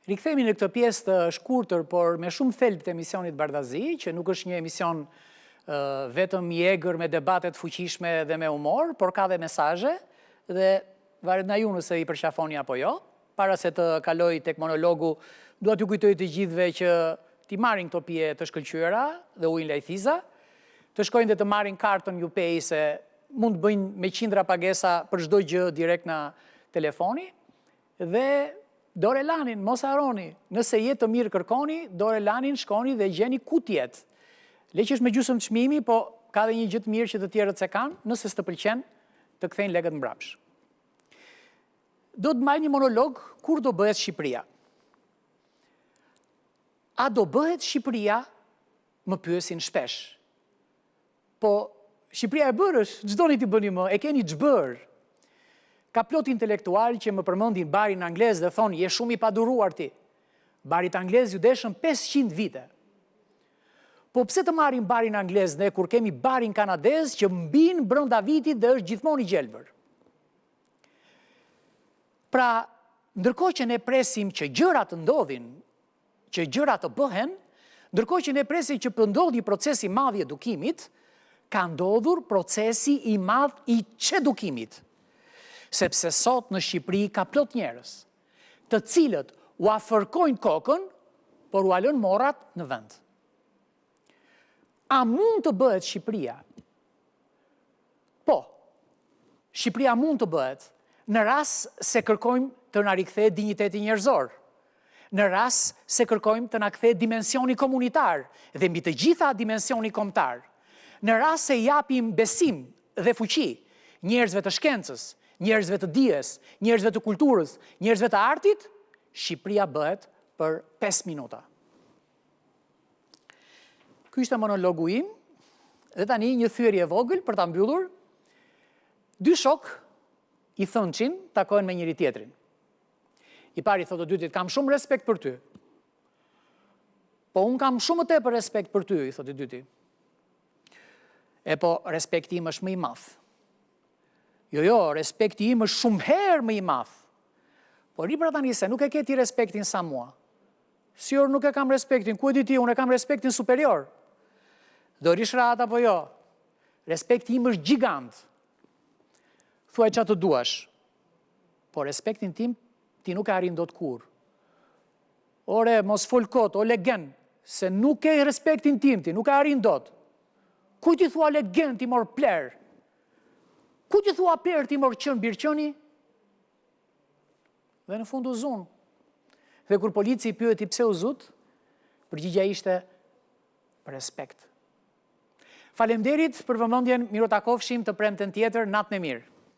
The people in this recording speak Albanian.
Rikthehemi në këtë pjesë të shkurtër, por me shumë thelb të emisionit Bardazi, që nuk është një emision vetëm i egër me debatet fuqishme dhe me humor, por ka dhe mesazhe dhe varet nga ju nëse i përqafoni apo jo. Para se të kaloj tek monologu, dua t'ju kujtoj të gjithëve që t'i marrin këto pije të shkëlqyera dhe ujin lajthiza, të shkojnë dhe të marrin kartën Jupay se mund të bëjnë me qindra pagesa për çdo gjë direkt nga telefoni dhe Dorelanin, mos harroni, nëse jetë të mirë kërkoni, Dorelanin shkoni dhe gjeni ku t'jetë. Le që është me gjysmë çmimi, po ka dhe një gjë të mirë që të tjerët se kanë, nëse s'të pëlqen, të kthejnë lekët mbrapsh. Do të mbaj një monolog kur do bëhet Shqipëria. A do bëhet Shqipëria, më pyesin shpesh. Po Shqipëria e bërësh, çdo një t'i bëni më, e keni ç'bër. Ka plot intelektual që më përmendin barin anglez dhe thonë, je shumë i paduruar ti. Barit anglez ju deshën 500 vite. Po pse të marrin barin anglez ne kur kemi barin kanadez që mbin brenda vitit dhe është gjithmonë i gjelbër? Pra, ndërkohë që ne presim që gjërat të ndodhin, që gjërat të bëhen, ndërkohë që ne presim që të ndodhi procesi i madh i edukimit, ka ndodhur procesi i madh i çedukimit. Sepse sot në Shqipëri ka plot njerëz, të cilët u afërkojnë kokën, por u alën morrat në vend. A mund të bëhet Shqipëria? Po, Shqipëria mund të bëhet në rast se kërkojmë të na rikthehet dinjiteti njerëzor, në rast se kërkojmë të na kthehet dimensioni komunitar dhe mbi të gjitha dimensioni kombëtar, në rast se japim besim dhe fuqi njerëzve të shkencës, njerëzve të dijes, njerëzve të kulturës, njerëzve të artit, Shqipëria bëhet për 5 minuta. Ky ishte monologu im, dhe tani një thyerje vogël për ta mbyllur. Dy shok i thënçin takohen me njëri tjetrin. I pari thotë dytit, kam shumë respekt për ty. Po unë kam shumë më tepër respekt për ty, i thotë dyti. E po, respekti im është më i madh. Jo, respekti im është shumë herë më i madh. Por i pra tani se nuk e ke ti respektin sa mua. Si orë nuk e kam respektin, ku e di ti, unë e kam respektin superior. Do rish rahat apo jo? Respekti im është gjigant. Thuaj çfarë të duash. Por respektin tim ti nuk e arrin dot kur. Ore, mos fol kot, o legend, se nuk e respektin tim ti, nuk e arrin dot. Kuj ti thua legend ti mor pler? Ku ti thua per ti mor qën birqëni? Dhe në fund u zun. Dhe kur polici i pyeti pse u zut, përgjigja ishte respekt. Faleminderit për vëmendjen, miru takofshim të premten tjetër, natën e mirë.